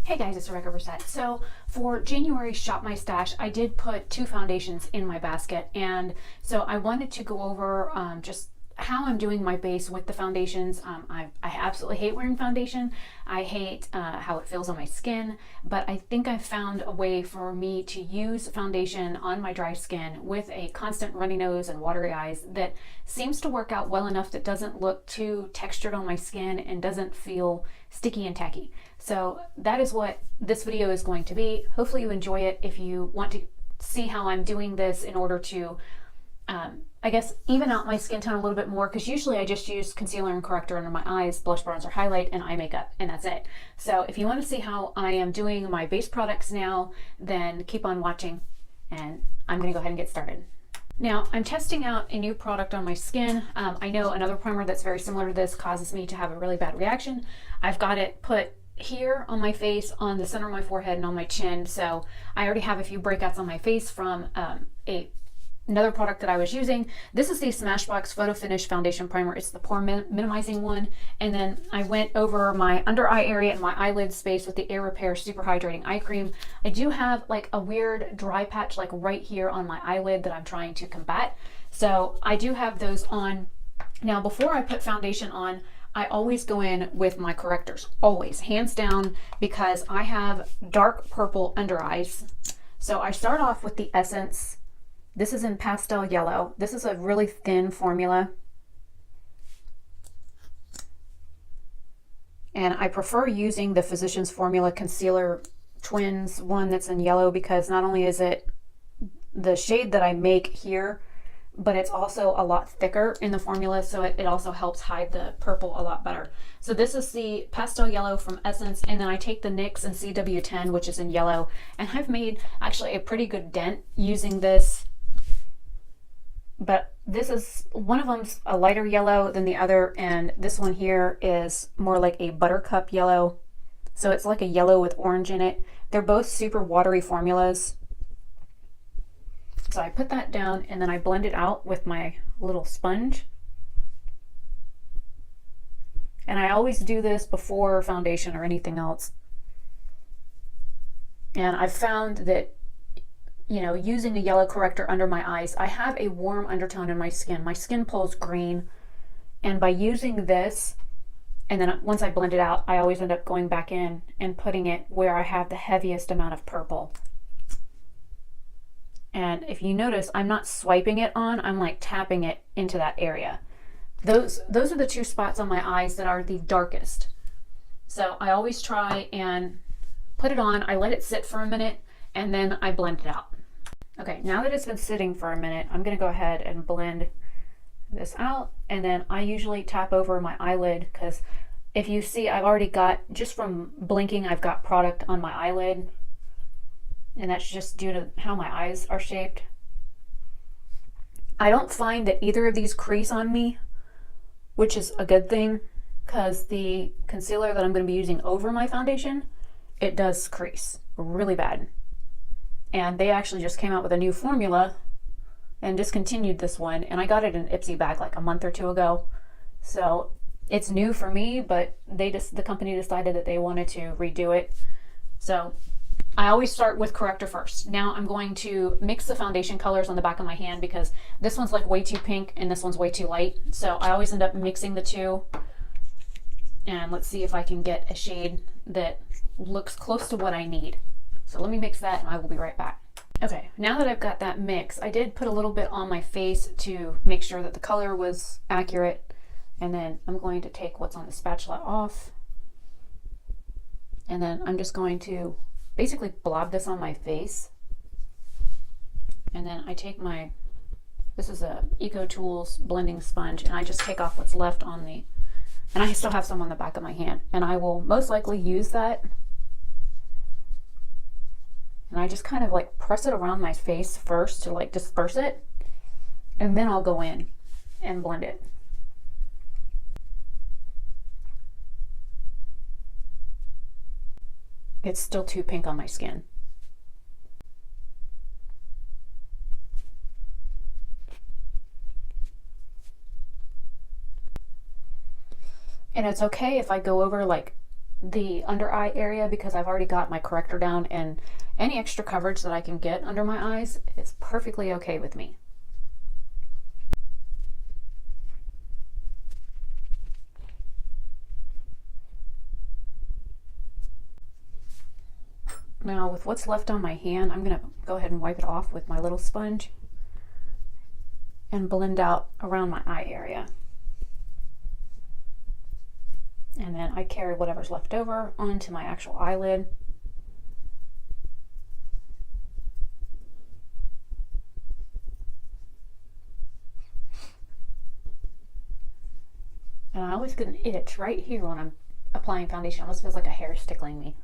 Hey guys, it's Rebecca Oberstadt. So for January Shop My Stash, I did put 2 foundations in my basket, and so I wanted to go over just how I'm doing my base with the foundations. I absolutely hate wearing foundation. I hate how it feels on my skin, but I think I found a way for me to use foundation on my dry skin with a constant runny nose and watery eyes that seems to work out well enough that doesn't look too textured on my skin and doesn't feel sticky and tacky. So that is what this video is going to be. Hopefully you enjoy it. If you want to see how I'm doing this in order to I guess even out my skin tone a little bit more, because usually I just use concealer and corrector under my eyes, blush, bronzer, highlight, and eye makeup, and that's it. So if you want to see how I am doing my base products now, then keep on watching, and I'm going to go ahead and get started. Now I'm testing out a new product on my skin. I know another primer that's very similar to this causes me to have a really bad reaction. I've got it put here on my face, on the center of my forehead, and on my chin. So I already have a few breakouts on my face from another product that I was using. This is the Smashbox Photo Finish Foundation Primer. It's the pore minimizing one. And then I went over my under eye area and my eyelid space with the Air Repair Super Hydrating Eye Cream. I do have like a weird dry patch like right here on my eyelid that I'm trying to combat. So I do have those on. Now before I put foundation on, I always go in with my correctors, always, hands down, because I have dark purple under eyes. So I start off with the Essence. This is in pastel yellow. This is a really thin formula. And I prefer using the Physicians Formula Concealer Twins one that's in yellow, because not only is it the shade that I make here, but it's also a lot thicker in the formula, so it also helps hide the purple a lot better. So this is the pastel yellow from Essence, and then I take the NYX and CW10, which is in yellow, and I've made actually a pretty good dent using this. But this is, one of them's a lighter yellow than the other, and this one here is more like a buttercup yellow. So it's like a yellow with orange in it. They're both super watery formulas. So I put that down and then I blend it out with my little sponge. And I always do this before foundation or anything else. And I've found that, you know, using a yellow corrector under my eyes, I have a warm undertone in my skin. My skin pulls green. And by using this, and then once I blend it out, I always end up going back in and putting it where I have the heaviest amount of purple. And if you notice, I'm not swiping it on, I'm like tapping it into that area. Those are the two spots on my eyes that are the darkest. So I always try and put it on, I let it sit for a minute, and then I blend it out. Okay, now that it's been sitting for a minute, I'm gonna go ahead and blend this out, and then I usually tap over my eyelid, because if you see, I've already got, just from blinking, I've got product on my eyelid. And that's just due to how my eyes are shaped. I don't find that either of these crease on me, which is a good thing, because the concealer that I'm going to be using over my foundation, it does crease really bad. And they actually just came out with a new formula and discontinued this one, and I got it in an Ipsy bag like a month or two ago. So it's new for me, but the company decided that they wanted to redo it. So I always start with corrector first. Now I'm going to mix the foundation colors on the back of my hand, because this one's like way too pink and this one's way too light. So I always end up mixing the two. And let's see if I can get a shade that looks close to what I need. So let me mix that and I will be right back. Okay, now that I've got that mix, I did put a little bit on my face to make sure that the color was accurate. And then I'm going to take what's on the spatula off. And then I'm just going to basically blob this on my face. And then I take this is a Eco Tools blending sponge, and I just take off what's left on and I still have some on the back of my hand, and I will most likely use that. And I just kind of like press it around my face first to like disperse it, and then I'll go in and blend it. It's still too pink on my skin. And it's okay if I go over like the under eye area because I've already got my corrector down, and any extra coverage that I can get under my eyes is perfectly okay with me. Now with what's left on my hand, I'm going to go ahead and wipe it off with my little sponge and blend out around my eye area. And then I carry whatever's left over onto my actual eyelid. And I always get an itch right here when I'm applying foundation. It almost feels like a hair is tickling me.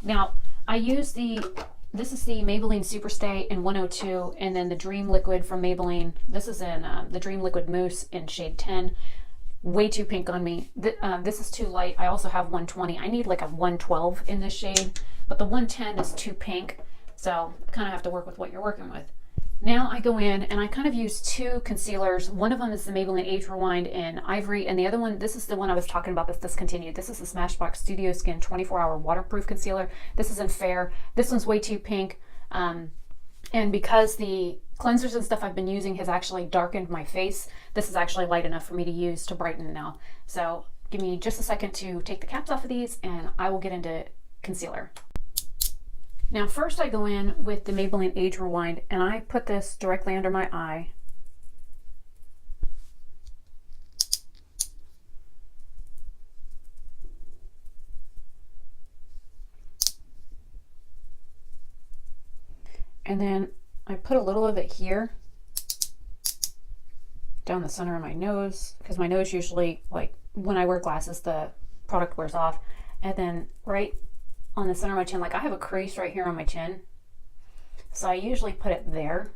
Now, I use this is the Maybelline Superstay in 102, and then the Dream Liquid from Maybelline. This is in the Dream Liquid Mousse in shade 10. Way too pink on me. This is too light. I also have 120. I need like a 112 in this shade, but the 110 is too pink, so I kind of have to work with what you're working with. Now I go in and I kind of use two concealers. One of them is the Maybelline Age Rewind in Ivory, and the other one, this is the one I was talking about that's discontinued. This is the Smashbox Studio Skin 24-Hour Waterproof Concealer. This is in Fair. This one's way too pink. And because the cleansers and stuff I've been using has actually darkened my face, this is actually light enough for me to use to brighten now. So give me just a second to take the caps off of these and I will get into concealer. Now first I go in with the Maybelline Age Rewind and I put this directly under my eye. And then I put a little of it here down the center of my nose, because my nose usually, like when I wear glasses, the product wears off. And then right on the center of my chin, like I have a crease right here on my chin, so I usually put it there.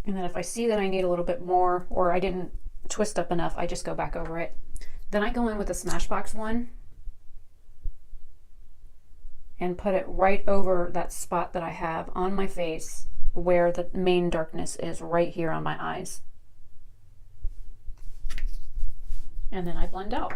And then if I see that I need a little bit more, or I didn't twist up enough, I just go back over it. Then I go in with the Smashbox one and put it right over that spot that I have on my face where the main darkness is, right here on my eyes. And then I blend out.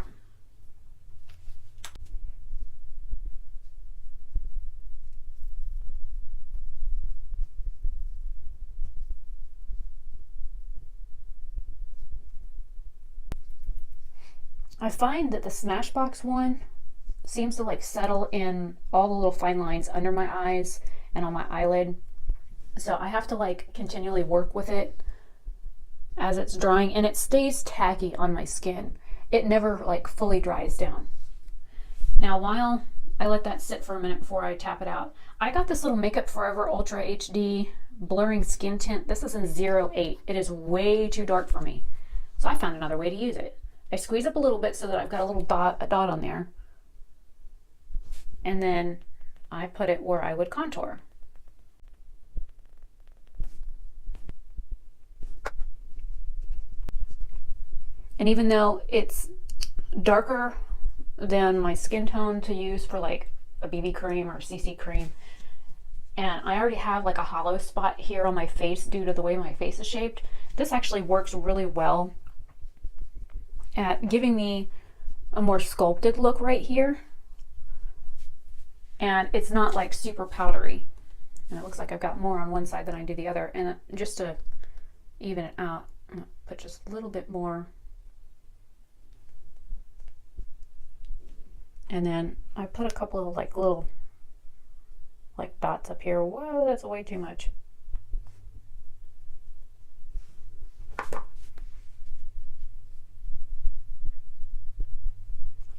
I find that the Smashbox one seems to like settle in all the little fine lines under my eyes and on my eyelid. So I have to like continually work with it as it's drying, and it stays tacky on my skin. It never like fully dries down. Now while I let that sit for a minute before I tap it out, I got this little Makeup Forever Ultra HD Blurring Skin Tint. This is in 08. It is way too dark for me. So I found another way to use it. I squeeze up a little bit so that I've got a little dot on there. And then I put it where I would contour. And even though it's darker than my skin tone to use for like a BB cream or CC cream, and I already have like a hollow spot here on my face due to the way my face is shaped, this actually works really well at giving me a more sculpted look right here. And it's not like super powdery. And it looks like I've got more on one side than I do the other. And just to even it out, I'm gonna put just a little bit more. And then I put a couple of like little like dots up here. Whoa, that's way too much.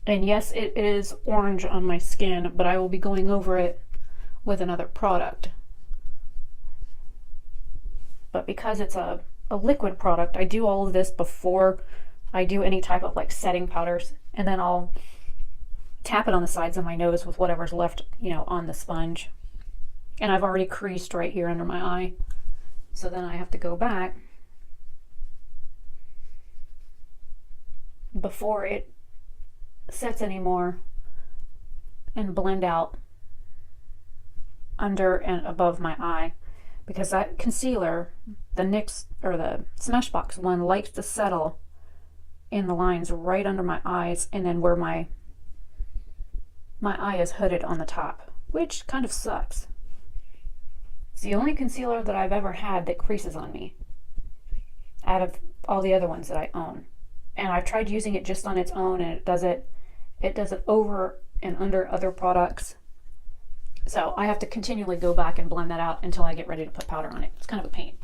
And yes, it is orange on my skin, but I will be going over it with another product. But because it's a liquid product, I do all of this before I do any type of like setting powders, and then I'll tap it on the sides of my nose with whatever's left, you know, on the sponge. And I've already creased right here under my eye. So then I have to go back before it sets anymore and blend out under and above my eye, because that concealer, the NYX or the Smashbox one, likes to settle in the lines right under my eyes, and then where my eye is hooded on the top, which kind of sucks. It's the only concealer that I've ever had that creases on me out of all the other ones that I own. And I've tried using it just on its own, and it does it over and under other products. So I have to continually go back and blend that out until I get ready to put powder on it. It's kind of a pain.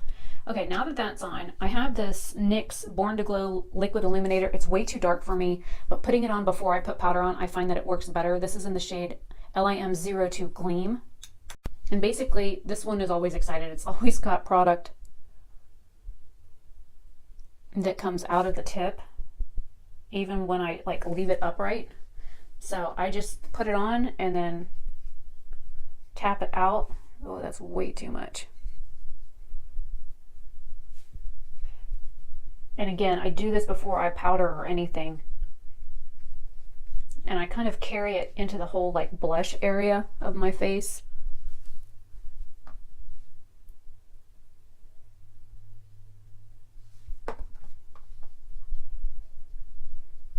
Okay, now that that's on, I have this NYX Born to Glow Liquid Illuminator. It's way too dark for me, but putting it on before I put powder on, I find that it works better. This is in the shade LIM02 Gleam. And basically, this one is always excited. It's always got product that comes out of the tip, even when I like leave it upright. So I just put it on and then tap it out. Oh, that's way too much. And again, I do this before I powder or anything. And I kind of carry it into the whole like blush area of my face.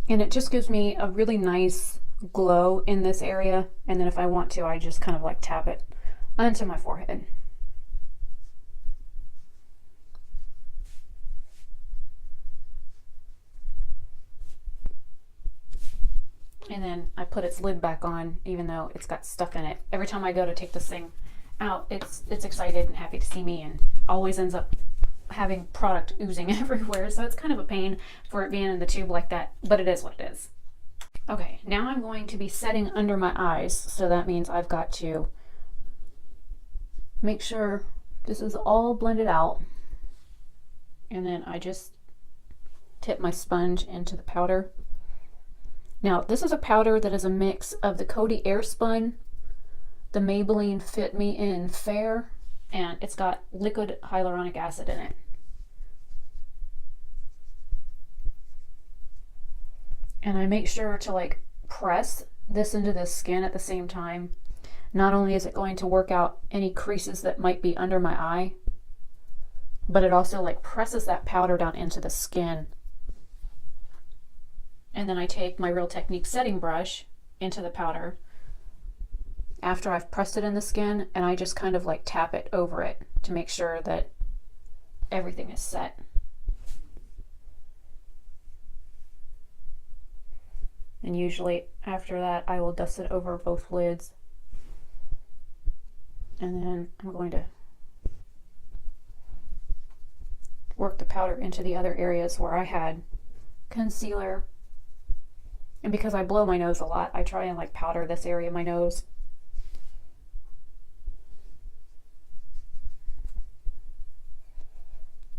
And it just gives me a really nice glow in this area. And then if I want to, I just kind of like tap it onto my forehead. And then I put its lid back on, even though it's got stuff in it. Every time I go to take this thing out, it's excited and happy to see me, and always ends up having product oozing everywhere. So it's kind of a pain for it being in the tube like that, but it is what it is. Okay, now I'm going to be setting under my eyes. So that means I've got to make sure this is all blended out. And then I just tip my sponge into the powder. Now, this is a powder that is a mix of the Coty Airspun, the Maybelline Fit Me In Fair, and it's got liquid hyaluronic acid in it. And I make sure to like press this into the skin at the same time. Not only is it going to work out any creases that might be under my eye, but it also like presses that powder down into the skin. And then I take my Real Technique setting brush into the powder after I've pressed it in the skin, and I just kind of like tap it over it to make sure that everything is set. And usually after that, I will dust it over both lids. And then I'm going to work the powder into the other areas where I had concealer. And because I blow my nose a lot, I try and like powder this area of my nose.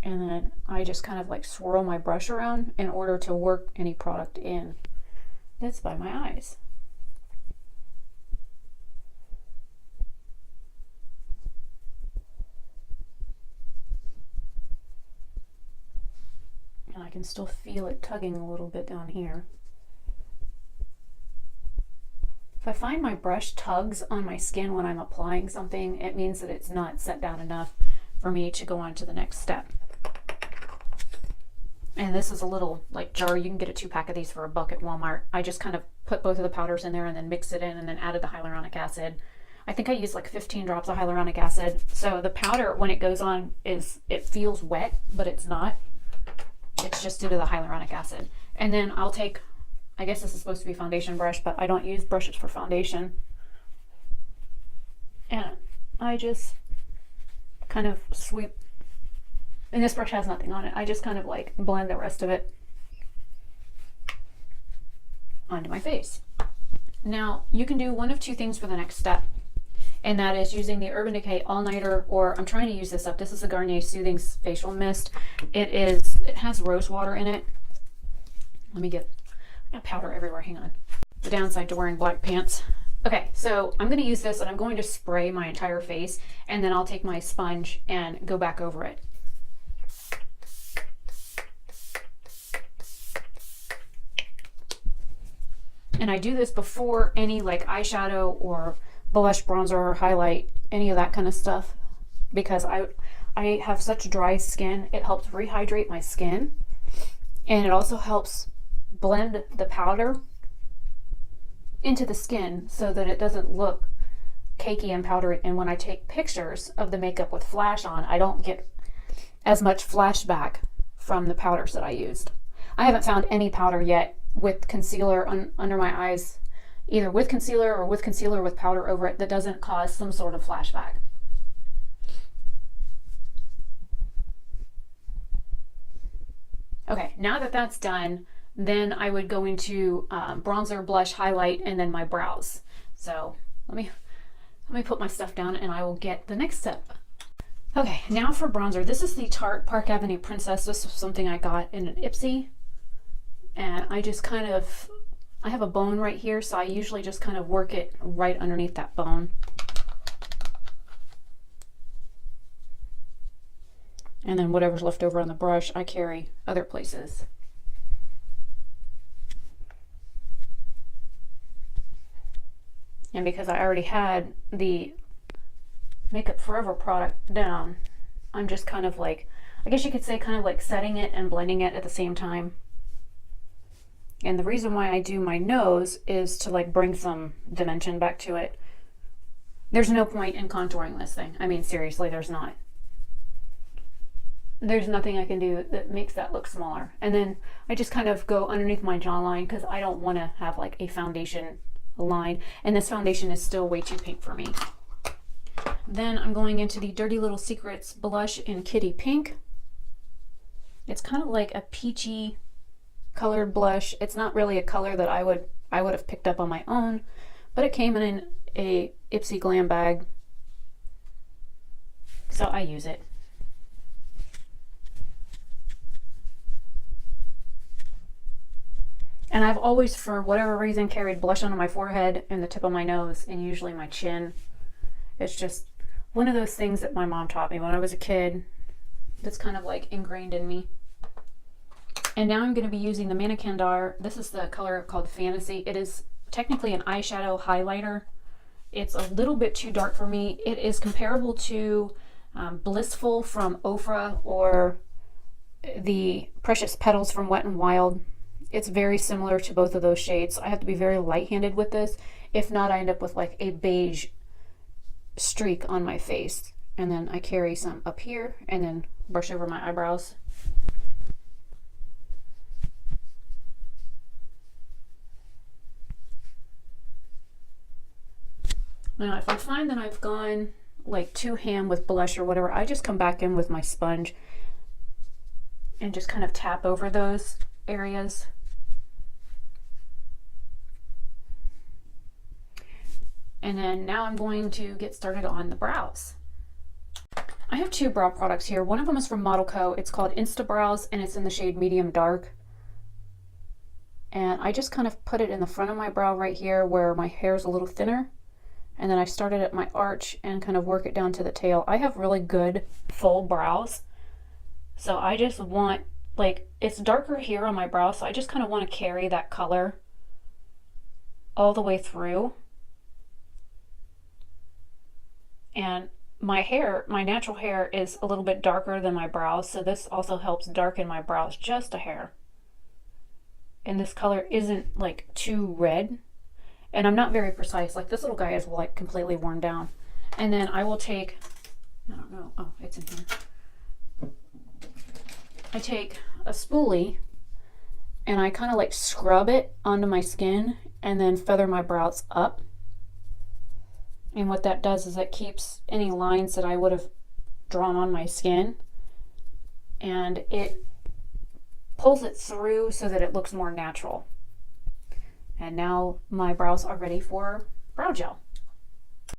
And then I just kind of like swirl my brush around in order to work any product in that's by my eyes. And I can still feel it tugging a little bit down here. If I find my brush tugs on my skin when I'm applying something, it means that it's not set down enough for me to go on to the next step. And this is a little like jar. You can get a 2-pack of these for $1 at Walmart. I just kind of put both of the powders in there and then mix it in and then added the hyaluronic acid. I think I used like 15 drops of hyaluronic acid. So the powder, when it goes on, it feels wet, but it's not. It's just due to the hyaluronic acid. And then I'll take, I guess this is supposed to be foundation brush, but I don't use brushes for foundation. And I just kind of sweep, and this brush has nothing on it. I just kind of like blend the rest of it onto my face. Now you can do one of two things for the next step, and that is using the Urban Decay All Nighter, or I'm trying to use this up. This is a Garnier Soothing Facial Mist. It has rose water in it. Let me get, I got powder everywhere, hang on. The downside to wearing black pants. Okay, so I'm going to use this and I'm going to spray my entire face, and then I'll take my sponge and go back over it. And I do this before any like eyeshadow or blush, bronzer, or highlight, any of that kind of stuff, because I have such dry skin. It helps rehydrate my skin, and it also helps blend the powder into the skin so that it doesn't look cakey and powdery. And when I take pictures of the makeup with flash on, I don't get as much flashback from the powders that I used. I haven't found any powder yet with concealer under my eyes, either with concealer or with powder over it, that doesn't cause some sort of flashback. Okay, now that that's done, then I would go into bronzer, blush, highlight, and then my brows. So let me put my stuff down and I will get the next step. Okay, now for bronzer. This is the Tarte Park Avenue Princess. This was something I got in an Ipsy. And I just kind of, I have a bone right here, so I usually just kind of work it right underneath that bone. And then whatever's left over on the brush, I carry other places. And because I already had the Makeup Forever product down, I'm just kind of like, I guess you could say kind of like setting it and blending it at the same time. And the reason why I do my nose is to like bring some dimension back to it. There's no point in contouring this thing. I mean, seriously, there's not. There's nothing I can do that makes that look smaller. And then I just kind of go underneath my jawline because I don't want to have like a foundation line. And this foundation is still way too pink for me. Then I'm going into the Dirty Little Secrets blush in Kitty Pink. It's kind of like a peachy colored blush. It's not really a color that I would have picked up on my own, but it came in a Ipsy Glam bag, so I use it. And I've always, for whatever reason, carried blush on my forehead and the tip of my nose and usually my chin. It's just one of those things that my mom taught me when I was a kid that's kind of like ingrained in me. And now I'm going to be using the Manna Kadar. This is the color called Fantasy. It is technically an eyeshadow highlighter. It's a little bit too dark for me. It is comparable to Blissful from Ofra or the Precious Petals from Wet n Wild. It's very similar to both of those shades. I have to be very light-handed with this. If not, I end up with like a beige streak on my face. And then I carry some up here and then brush over my eyebrows. Now, if I find that I've gone like too ham with blush or whatever, I just come back in with my sponge and just kind of tap over those areas. And then now I'm going to get started on the brows. I have two brow products here. One of them is from Model Co. It's called Insta Brows and it's in the shade Medium Dark. And I just kind of put it in the front of my brow right here where my hair is a little thinner. And then I started at my arch and kind of work it down to the tail. I have really good full brows. So I just want, like, it's darker here on my brow, so I just kind of want to carry that color all the way through. And my hair, my natural hair is a little bit darker than my brows, so this also helps darken my brows just a hair. And this color isn't like too red. And I'm not very precise. Like this little guy is like completely worn down. And then I will take, I don't know, oh, it's in here. I take a spoolie and I kind of like scrub it onto my skin and then feather my brows up. And what that does is it keeps any lines that I would have drawn on my skin, and it pulls it through so that it looks more natural. And now my brows are ready for brow gel.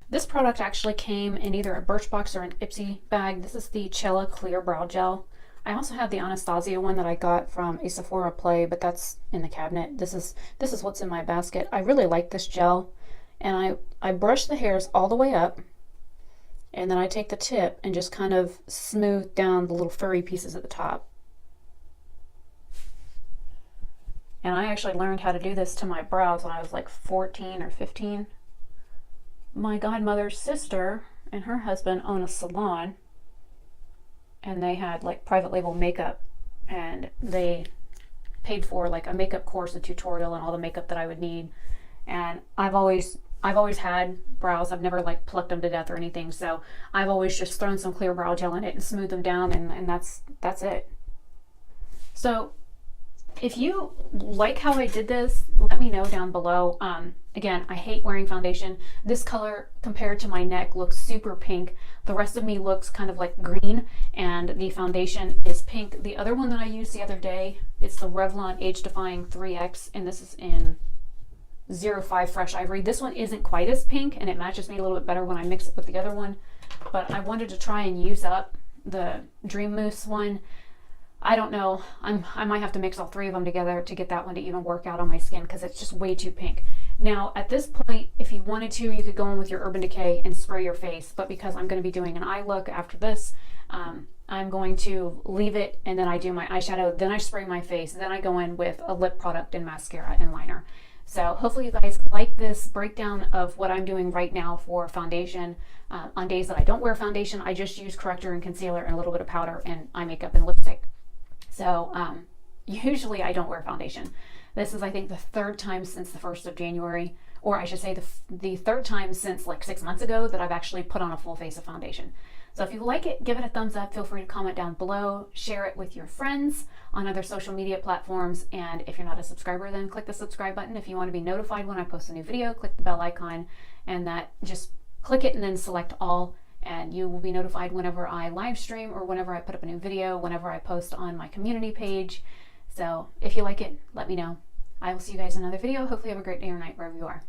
This product actually came in either a Birchbox or an Ipsy bag. This is the Cella Clear Brow Gel. I also have the Anastasia one that I got from a Sephora Play, but that's in the cabinet. This is what's in my basket. I really like this gel. And I brush the hairs all the way up, and then I take the tip and just kind of smooth down the little furry pieces at the top. And I actually learned how to do this to my brows when I was like 14 or 15. My godmother's sister and her husband own a salon, and they had like private label makeup, and they paid for like a makeup course, a tutorial, and all the makeup that I would need. And I've always had brows. I've never like plucked them to death or anything. So I've always just thrown some clear brow gel in it and smoothed them down, and that's it. So if you like how I did this, let me know down below. Again, I hate wearing foundation. This color compared to my neck looks super pink. The rest of me looks kind of like green, and the foundation is pink. The other one that I used the other day, it's the Revlon Age Defying 3X, and this is in 05 Fresh Ivory. This one isn't quite as pink, and it matches me a little bit better when I mix it with the other one, but I wanted to try and use up the Dream Mousse one. I don't know, I might have to mix all three of them together to get that one to even work out on my skin, because it's just way too pink. Now at this point, if you wanted to, you could go in with your Urban Decay and spray your face, but because I'm going to be doing an eye look after this, I'm going to leave it, and then I do my eyeshadow, then I spray my face, then I go in with a lip product and mascara and liner. So hopefully you guys like this breakdown of what I'm doing right now for foundation. On days that I don't wear foundation, I just use corrector and concealer and a little bit of powder and eye makeup and lipstick. So usually I don't wear foundation. This is, I think, the third time since the 1st of January, or I should say the third time since like 6 months ago that I've actually put on a full face of foundation. So if you like it, give it a thumbs up. Feel free to comment down below, share it with your friends on other social media platforms. And if you're not a subscriber, then click the subscribe button. If you want to be notified when I post a new video, click the bell icon, and that just click it and then select all, and you will be notified whenever I live stream or whenever I put up a new video, whenever I post on my community page. So if you like it, let me know. I will see you guys in another video. Hopefully you have a great day or night wherever you are.